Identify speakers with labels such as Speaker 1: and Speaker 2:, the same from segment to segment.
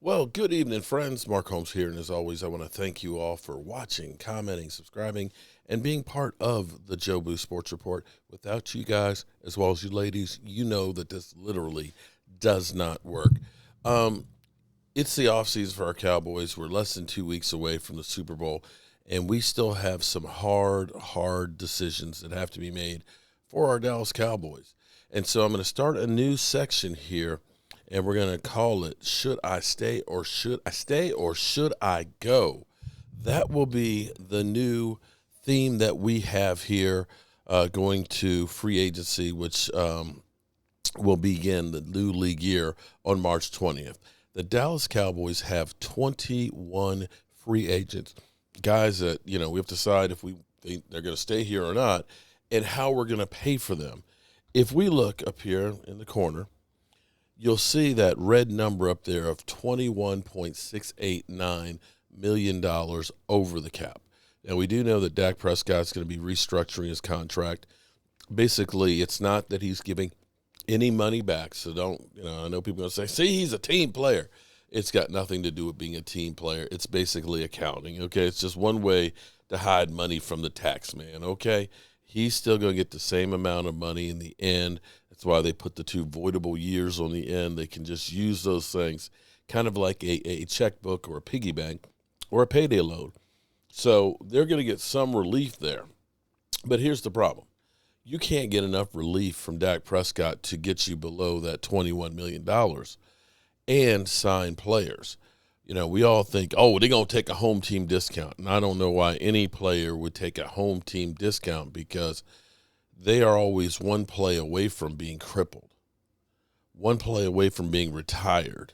Speaker 1: Well, good evening, friends. Mark Holmes here, and as always, I want to thank you all for watching, commenting, subscribing, and being part of the Jobu Sports Report. Without you guys, as well as you ladies, you know that this literally does not work. Um, it's the offseason for our Cowboys. We're less than 2 weeks away from the Super Bowl, and we still have some hard decisions that have to be made for our Dallas Cowboys. And so I'm going to start a new section here, and we're going to call it Should I Stay or Should I Go? That will be the new theme that we have here going to free agency, which will begin the new league year on March 20th. The Dallas Cowboys have 21 free agents, guys that, we have to decide if we think they're going to stay here or not and how we're going to pay for them. If we look up here in the corner, you'll see that red number up there of $21.689 million over the cap. Now, we do know that Dak Prescott's going to be restructuring his contract. Basically, it's not that he's giving any money back, so don't, I know people are going to say, see, he's a team player. It's got nothing to do with being a team player. It's basically accounting, okay? It's just one way to hide money from the tax man, okay? He's still going to get the same amount of money in the end. That's why they put the two voidable years on the end. They can just use those things kind of like a checkbook or a piggy bank or a payday loan. So they're going to get some relief there. But here's the problem. You can't get enough relief from Dak Prescott to get you below that $21 million and sign players. We all think, oh, they're going to take a home team discount. And I don't know why any player would take a home team discount because they are always one play away from being crippled, one play away from being retired,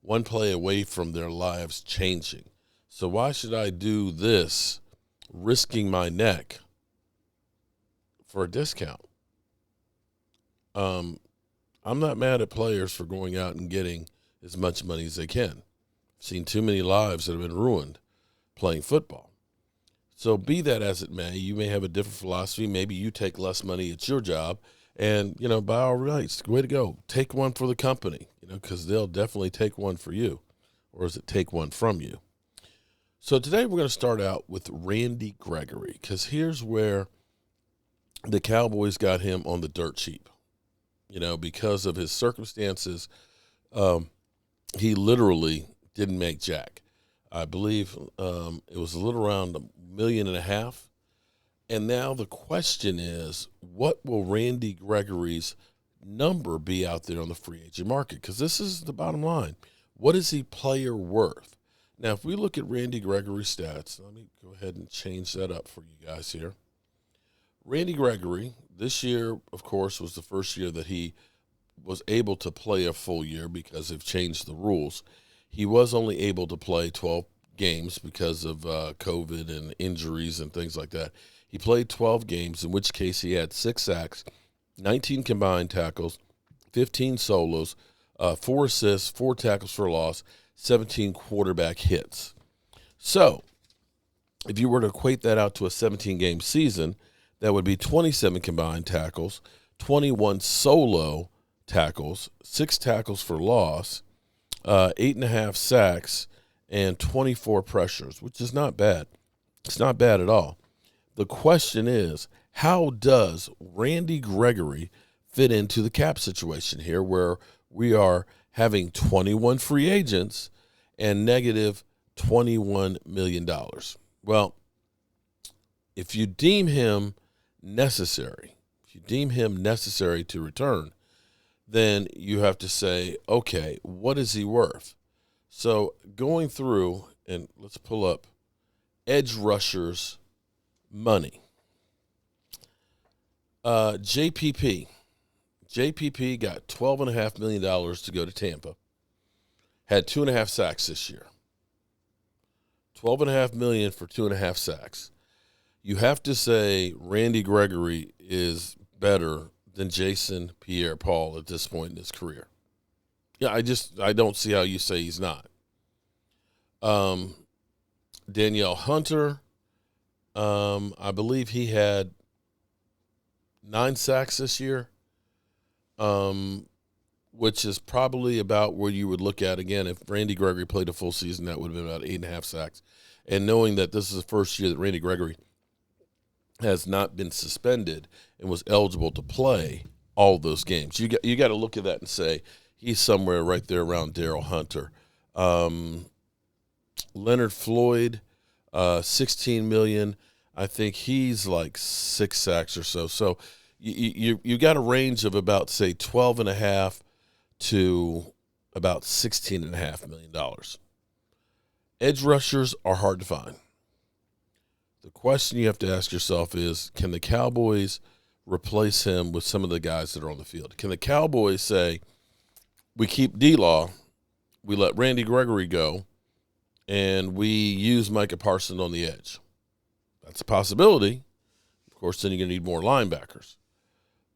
Speaker 1: one play away from their lives changing. So why should I do this, risking my neck for a discount? I'm not mad at players for going out and getting as much money as they can. I've seen too many lives that have been ruined playing football. So be that as it may, you may have a different philosophy. Maybe you take less money at your job, and, by all rights, way to go. Take one for the company, because they'll definitely take one for you. Or is it take one from you? So today we're going to start out with Randy Gregory, because here's where the Cowboys got him on the dirt cheap, because of his circumstances. He literally didn't make jack. I believe it was a little around $1.5 million. And now the question is, what will Randy Gregory's number be out there on the free agent market? Because this is the bottom line. What is he player worth? Now, if we look at Randy Gregory's stats, let me go ahead and change that up for you guys here. Randy Gregory, this year, of course, was the first year that he was able to play a full year because they've changed the rules. He was only able to play 12 games because of COVID and injuries and things like that. He played 12 games, in which case he had 6 sacks, 19 combined tackles, 15 solos, 4 assists, 4 tackles for loss, 17 quarterback hits. So if you were to equate that out to a 17-game season, that would be 27 combined tackles, 21 solo tackles, 6 tackles for loss, 8.5 sacks, and 24 pressures, which is not bad. It's not bad at all. The question is, how does Randy Gregory fit into the cap situation here where we are having 21 free agents and negative $21 million? Well, if you deem him necessary, to return, then you have to say, okay, what is he worth? So going through, and let's pull up edge rushers money. JPP got $12.5 million to go to Tampa. Had 2.5 sacks this year. $12.5 million for 2.5 sacks. You have to say Randy Gregory is better than Jason Pierre-Paul at this point in his career. Yeah, I don't see how you say he's not. Danielle Hunter, I believe he had 9 sacks this year. which is probably about where you would look at, again, if Randy Gregory played a full season, that would have been about 8.5 sacks. And knowing that this is the first year that Randy Gregory has not been suspended and was eligible to play all those games, you got to look at that and say he's somewhere right there around Darrell Hunter. Leonard Floyd, $16 million. I think he's like 6 sacks or so. So you got a range of about, say, 12.5 to about $16.5 million. Edge rushers are hard to find. The question you have to ask yourself is, can the Cowboys replace him with some of the guys that are on the field? Can the Cowboys say, we keep D-Law, we let Randy Gregory go, and we use Micah Parsons on the edge? That's a possibility. Of course, then you're going to need more linebackers.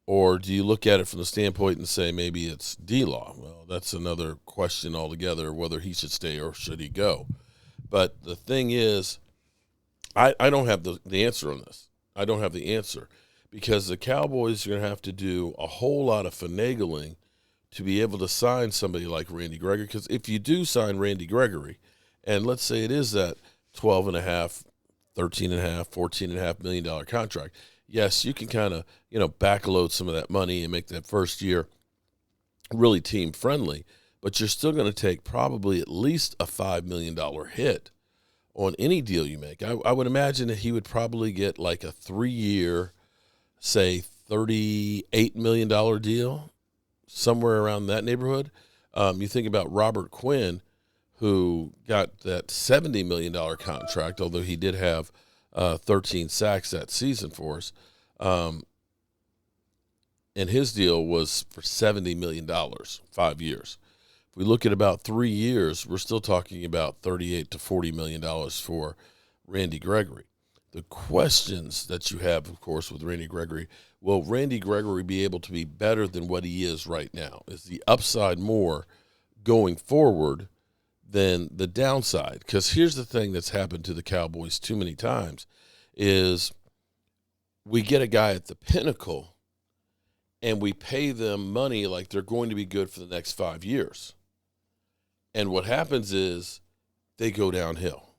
Speaker 1: Or do you look at it from the standpoint and say maybe it's D-Law? Well, that's another question altogether, whether he should stay or should he go. But the thing is, I don't have the answer on this. I don't have the answer because the Cowboys are going to have to do a whole lot of finagling to be able to sign somebody like Randy Gregory. Because if you do sign Randy Gregory, and let's say it is that $12.5, $13.5, $14.5 million contract, yes, you can kind of, backload some of that money and make that first year really team friendly, but you're still going to take probably at least a $5 million hit on any deal you make. I would imagine that he would probably get like a 3-year, say, $38 million deal, somewhere around that neighborhood. You think about Robert Quinn, who got that $70 million contract, although he did have 13 sacks that season for us. And his deal was for $70 million, 5 years. If we look at about 3 years, we're still talking about $38 to $40 million for Randy Gregory. The questions that you have, of course, with Randy Gregory, will Randy Gregory be able to be better than what he is right now? Is the upside more going forward than the downside? Because here's the thing that's happened to the Cowboys too many times is we get a guy at the pinnacle and we pay them money like they're going to be good for the next 5 years. And what happens is they go downhill.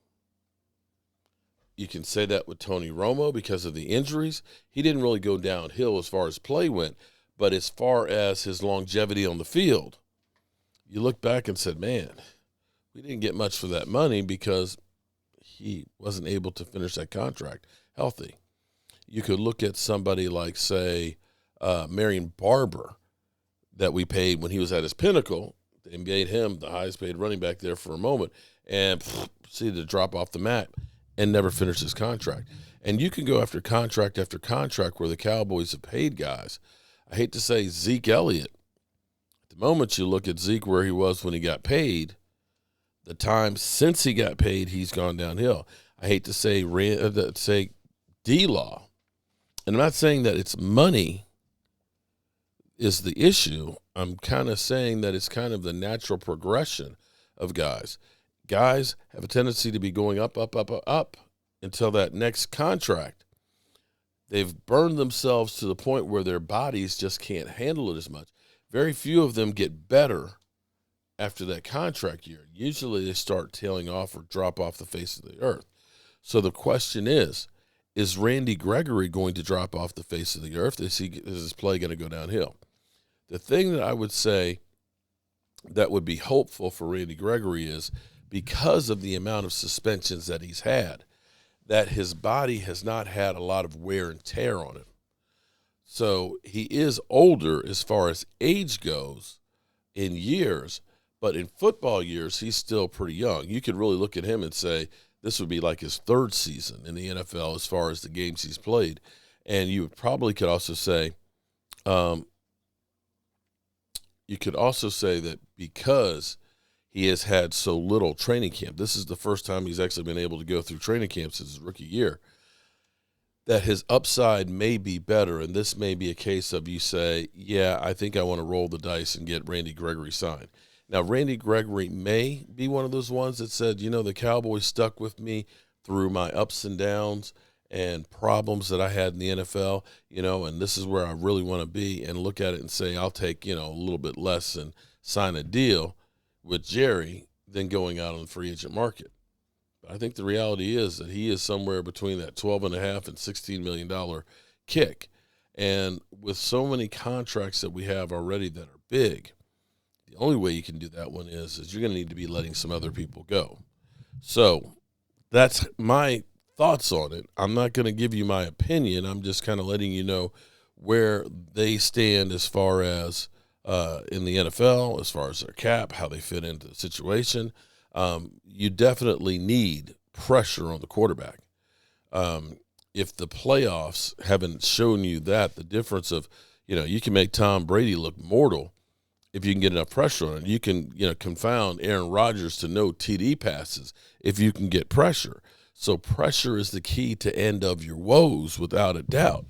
Speaker 1: You can say that with Tony Romo because of the injuries. He didn't really go downhill as far as play went, but as far as his longevity on the field, you look back and said, man, we didn't get much for that money because he wasn't able to finish that contract healthy. You could look at somebody like, say, Marion Barber that we paid when he was at his pinnacle. They made him the highest paid running back there for a moment and proceeded to drop off the mat and never finish his contract. And you can go after contract where the Cowboys have paid guys. I hate to say Zeke Elliott. At the moment you look at Zeke where he was when he got paid, the time since he got paid, he's gone downhill. I hate to say D-Law. And I'm not saying that it's money is the issue. I'm kind of saying that it's kind of the natural progression of guys. Guys have a tendency to be going up until that next contract. They've burned themselves to the point where their bodies just can't handle it as much. Very few of them get better after that contract year. Usually they start tailing off or drop off the face of the earth. So the question is Randy Gregory going to drop off the face of the earth? Is his play going to go downhill? The thing that I would say that would be hopeful for Randy Gregory is because of the amount of suspensions that he's had, that his body has not had a lot of wear and tear on him. So he is older as far as age goes in years, but in football years, he's still pretty young. You could really look at him and say this would be like his 3rd season in the NFL as far as the games he's played. And you probably could also say that because he has had so little training camp, this is the first time he's actually been able to go through training camp since his rookie year, that his upside may be better. And this may be a case of you say, yeah, I think I want to roll the dice and get Randy Gregory signed. Now, Randy Gregory may be one of those ones that said, the Cowboys stuck with me through my ups and downs, and problems that I had in the NFL, and this is where I really want to be, and look at it and say, I'll take, a little bit less and sign a deal with Jerry than going out on the free agent market. But I think the reality is that he is somewhere between that $12.5 and $16 million kick. And with so many contracts that we have already that are big, the only way you can do that one is you're going to need to be letting some other people go. So that's my thoughts on it. I'm not going to give you my opinion. I'm just kind of letting you know where they stand as far as in the NFL, as far as their cap, how they fit into the situation. You definitely need pressure on the quarterback. If the playoffs haven't shown you that, the difference of, you can make Tom Brady look mortal if you can get enough pressure on him. You can, confound Aaron Rodgers to no TD passes if you can get pressure. So pressure is the key to end of your woes, without a doubt.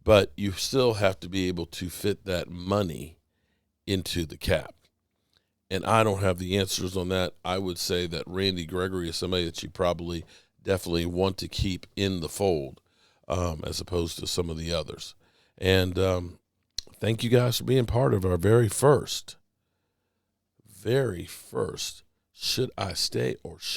Speaker 1: But you still have to be able to fit that money into the cap. And I don't have the answers on that. I would say that Randy Gregory is somebody that you probably definitely want to keep in the fold, as opposed to some of the others. And thank you guys for being part of our very first, Should I Stay or Should